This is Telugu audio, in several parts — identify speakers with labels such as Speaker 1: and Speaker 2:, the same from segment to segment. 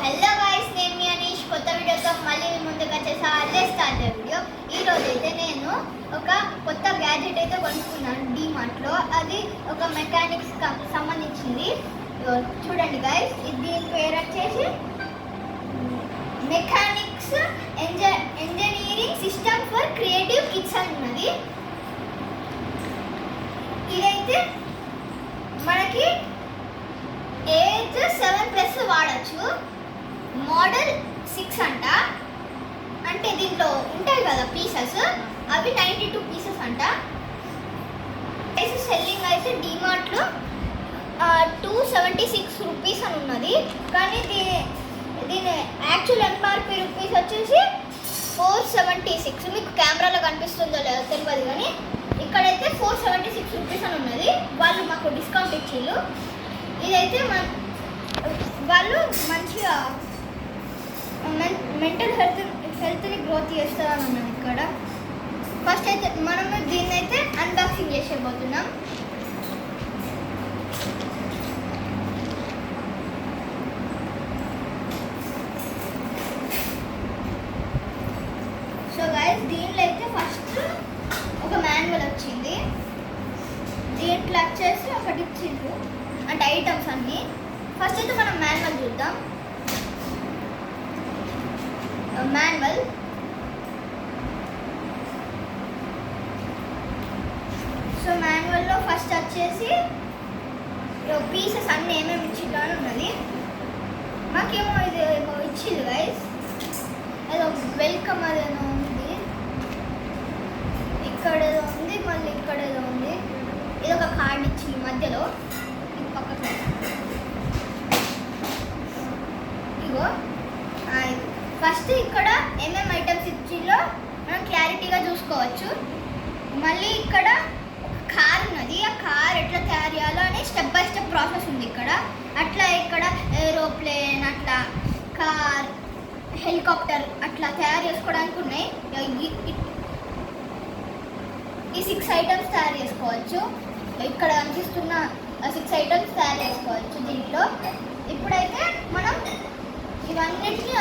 Speaker 1: హలో గాయ్స్, నేను మీ అనీష్ కొత్త వీడియోతో మళ్ళీ మీ ముందుకు వచ్చేసా. Let's start the video. ఈరోజు అయితే నేను ఒక కొత్త గ్యాడ్జెట్ అయితే కొనుక్కున్నాను డీమార్ట్లో. అది ఒక మెకానిక్స్ సంబంధించింది. చూడండి గాయ్స్, దీని పేరు వచ్చేసి mechanics engineering system for creative kids అని ఉన్నది. ఇదైతే మనకి ఏజ్ 7+ వాడచ్చు. మోడల్ 6 అంట. అంటే దీంట్లో ఉంటాయి కదా పీసెస్, అవి 92 పీసెస్ అంట. సెల్లింగ్ అయితే డీమార్ట్లో 276 రూపీస్ అని ఉన్నది. కానీ దీని యాక్చువల్ ఎంఆర్పి రూపీస్ వచ్చేసి 476. మీకు కెమెరాలో కనిపిస్తుందో లేదో తెలియదు, కానీ ఇక్కడైతే 476 రూపీస్ అని ఉన్నది. వాళ్ళు మాకు డిస్కౌంట్ ఇచ్చిళ్ళు. ఇదైతే వాళ్ళు మంచిగా మెంటల్ హెల్త్ని గ్రోత్ చేస్తారని ఉన్నది ఇక్కడ. ఫస్ట్ అయితే మనం దీన్ని అయితే అన్బాక్సింగ్ చేసేపోతున్నాం. సో గైస్, దీనిలో అయితే ఫస్ట్ ఒక మాన్యువల్ వచ్చింది. దీంట్లో వచ్చేసి ఒకటి ఇచ్చిండ్రు, అంటే ఐటమ్స్ అన్నీ. ఫస్ట్ అయితే మనం మాన్యువల్ చూద్దాం. మాన్యువల్ సో మాన్యువల్లో ఫస్ట్ వచ్చేసి పీసెస్ అన్నీ ఏమేమి ఇచ్చిందో అని ఉన్నది. మాకేమో ఇది ఇచ్చింది గైస్, ఏదో వెల్కమ్ అదేదో ఉంది, ఇక్కడ ఏదో ఉంది, మళ్ళీ ఇక్కడ ఏదో ఉంది. ఇది ఒక కార్డ్ ఇచ్చింది మధ్యలో. ఇది పక్కన ఇగో. ఫస్ట్ ఇక్కడ ఏమేమి ఐటమ్స్ ఇచ్చిందో మనం క్లారిటీగా చూసుకోవచ్చు. మళ్ళీ ఇక్కడ ఒక కార్ ఉన్నది. ఆ కార్ ఎట్లా తయారు చేయాలో అని స్టెప్ బై స్టెప్ ప్రాసెస్ ఉంది ఇక్కడ. అట్లా ఇక్కడ ఏరోప్లేన్, అట్లా కార్, హెలికాప్టర్ అట్లా తయారు చేసుకోవడానికి ఉన్నాయి. ఈ 6 ఐటమ్స్ తయారు చేసుకోవచ్చు. ఇక్కడ కనిపిస్తున్న 6 ఐటమ్స్ తయారు చేసుకోవచ్చు దీంట్లో. ఇప్పుడైతే మనం ఇవన్నిటిని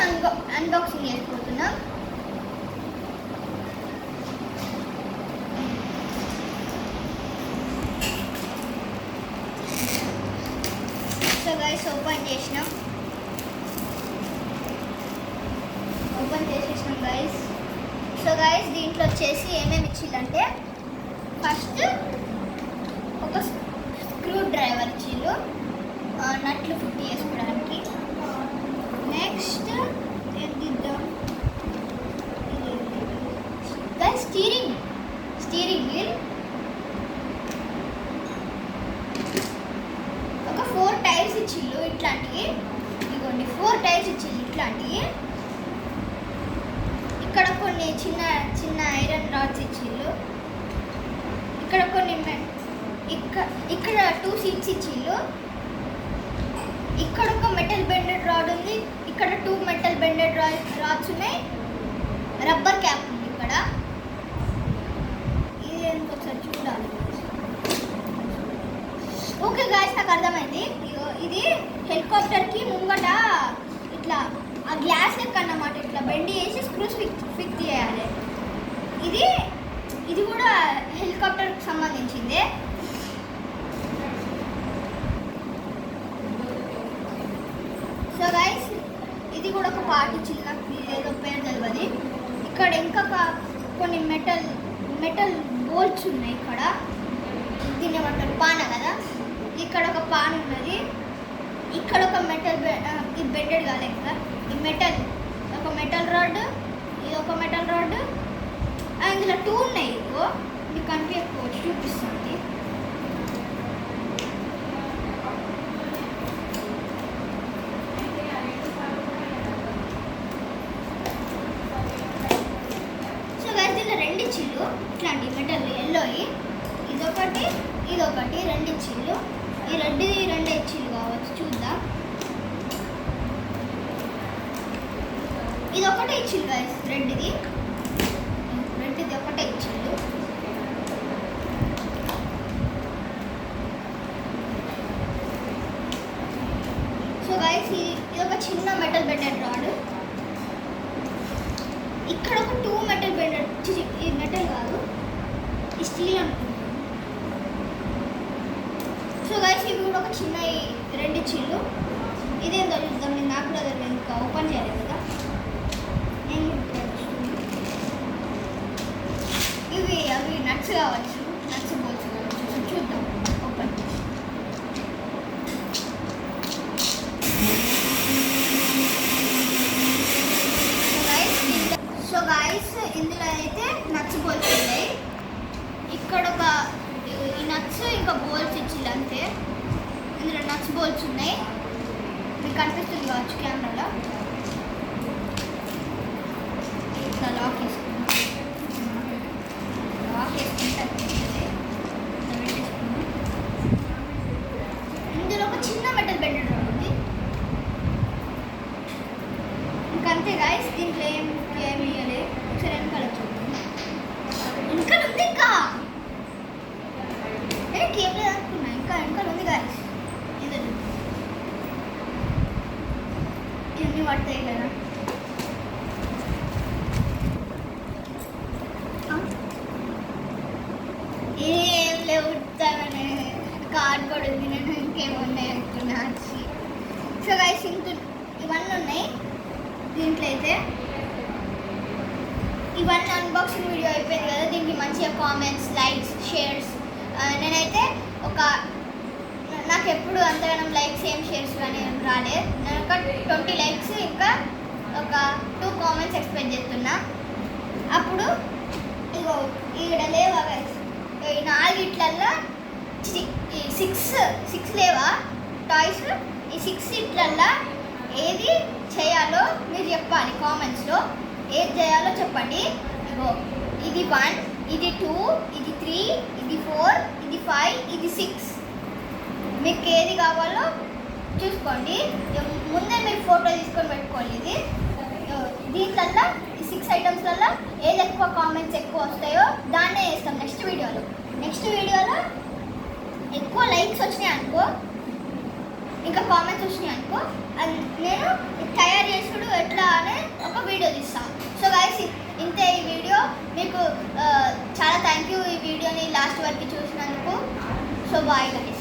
Speaker 1: అన్బాక్సింగ్ చేసుకుంటున్నాం. సో గైస్, ఓపెన్ చేసేసినాం గైస్. సో గైస్, దీంట్లో వచ్చేసి ఏమేమి ఇచ్చిందంటే ఫస్ట్ ఒక స్క్రూ డ్రైవర్ ఇచ్చిళ్ళు, నట్లు ఫిట్ చేసుకోవడానికి. నెక్స్ట్ ఎద్దిద్దాం గైస్, స్టీరింగ్ వీల్. ఒక 4 టైర్స్ ఇచ్చిళ్ళు ఇట్లాంటివి. ఇదిగోండి, 4 టైర్స్ ఇచ్చిళ్ళు ఇట్లాంటివి. ఇక్కడ కొన్ని చిన్న చిన్న ఐరన్ రాడ్స్ ఇచ్చిళ్ళు. ఇక్కడ కొన్ని ఇక్కడ 2 సీట్స్ ఇచ్చిళ్ళు. ఇక్కడ ఒక మెటల్ బెండెడ్ రాడ్ ఉంది. ఇక్కడ 2 మెటల్ బెండెడ్ రాడ్స్ ఉన్నాయి. రబ్బర్ క్యాప్ ఉంది ఇక్కడ. ఇది ఒకసారి చూడాలి. ఓకే గాయ్స్, నాకు అర్థమైంది. ఇది హెలికాప్టర్కి ముంగట ఇట్లా ఆ గ్లాస్ లెక్క అన్నమాట. ఇట్లా బెండ్ చేసి స్క్రూస్ ఫిక్స్ చేయాలి. ఇది కూడా హెలికాప్టర్కి సంబంధించిందే. సో గైస్, ఇది కూడా ఒక పార్ట్ ఇచ్చింది. నాకు ఏదో పేరు తెలియదు. ఇక్కడ ఇంకా కొన్ని మెటల్ బోల్ట్స్ ఉన్నాయి. ఇక్కడ దీన్ని ఏమంటారు, పాన కదా. ఇక్కడ ఒక పాన్ ఉన్నది. ఇక్కడ ఒక ఇది బెండెడ్ కాదు, ఇంకా ఈ ఒక మెటల్ రాడ్, ఇది ఒక మెటల్ రాడ్. ఇందులో 2 ఉన్నాయి. ఇగో మీకు కనిపించకపోవచ్చు, చూపిస్తుంది. చిల్లు ఇట్లాంటి మెటల్ ఎల్లోయి, ఇదొకటి 2 చిల్లు. ఈ రెడ్ది 2 చిల్లు కావచ్చు, చూద్దాం. ఇది ఒకటే చిల్లు గైస్, రెడ్ది ఒకటే చిల్లు. సో గైస్, ఇది ఒక చిన్న మెటల్ బెండెడ్ రాడ్. ఇక్కడ ఒక 2 మెటల్ బెండెడ్, ఈ మెటల్ కాదు ఈ స్టీల్ అనుకుంటున్నాను. సో గైస్ ఇవి కూడా ఒక చిన్న 2 చిల్లు. ఇదేం దొరుకుతాం, నేను నాకు కూడా తెలియదు, ఇంకా ఓపెన్ చేయలేదు కదా. నేను ఇవి అవి నట్స్ కావచ్చు, నట్స్ బోల్స్ కావచ్చు. చూద్దాం ఓపెన్ చేసి. సో గైస్ ఇందులో అయితే నట్స్ బోల్స్ ఉన్నాయి. ఇక్కడ ఒక ఈ నట్స్ ఇంకా బోల్స్ ఇచ్చిల్లు అంతే. ఇందులో నట్స్ బోల్స్ ఉన్నాయి, మీకు కనిపిస్తుంది కావచ్చు కెమెరాలో. ఇట్లా లాక్ వేసుకున్నాం, లాక్ వేసుకుంటే ఇందులో ఒక చిన్న మెటల్ బెండెడ్ ఉంది. ఇంకంతే గైస్, దీంట్లో ఏమి ఇవ్వలే. ఒకసారి వెనకాల చూద్దాం, ఇంకా ఉంది. ఇంకా నేను కేబుల్ అనుకున్నా, ఇంకా వెనకాల ఉంది గైస్. ఇవన్నీ పడతాయి కదా. ఏం లేవు, కార్డ్బోర్డ్ ఉంది, నేను ఇంకేమున్నాయి అనుకున్నా. సో గైస్ ఇవన్నీ ఉన్నాయి దీంట్లో అయితే. ఇవన్నీ అన్బాక్సింగ్ వీడియో అయిపోయింది కదా. దీనికి మంచిగా కామెంట్స్, లైక్స్, షేర్స్. నేనైతే నాకు ఎప్పుడు అంతగానం లైక్స్ ఏం షేర్స్ కానీ రాలేదు. నేను ఒక 20 లైక్స్ ఇంకా ఒక 2 కామెంట్స్ ఎక్స్పెక్ట్ చేస్తున్నా. అప్పుడు ఇగో ఇక్కడ లేవా గైస్, ఈ 4 ఇట్లల్లో 6 లేవా టాయ్స్. ఈ 6 ఇట్లల్లో ఏది చేయాలో మీరు చెప్పాలి కామెంట్స్లో. ఏది చేయాలో చెప్పండి. ఇగో ఇది 1, ఇది 2, ఇది 3, ఇది 4, ఇది 5, ఇది 6. మీకు ఏది కావాలో చూసుకోండి. ముందే మీరు ఫోటో తీసుకొని పెట్టుకోండి. ఇది దీంట్లో ఈ 6 ఐటమ్స్లలో ఏది ఎక్కువ కామెంట్స్ ఎక్కువ వస్తాయో దాన్నే వేస్తాం నెక్స్ట్ వీడియోలో. ఎక్కువ లైక్స్ వచ్చినాయి అనుకో, ఇంకా కామెంట్స్ వచ్చినాయి అనుకో, నేను తయారు చేసుడు ఎట్లా అనే ఒక వీడియో తీస్తాను. సో గైస్ ఇంతే ఈ వీడియో. మీకు చాలా థ్యాంక్ యూ ఈ వీడియోని లాస్ట్ వరకు చూసినందుకు. So bye guys.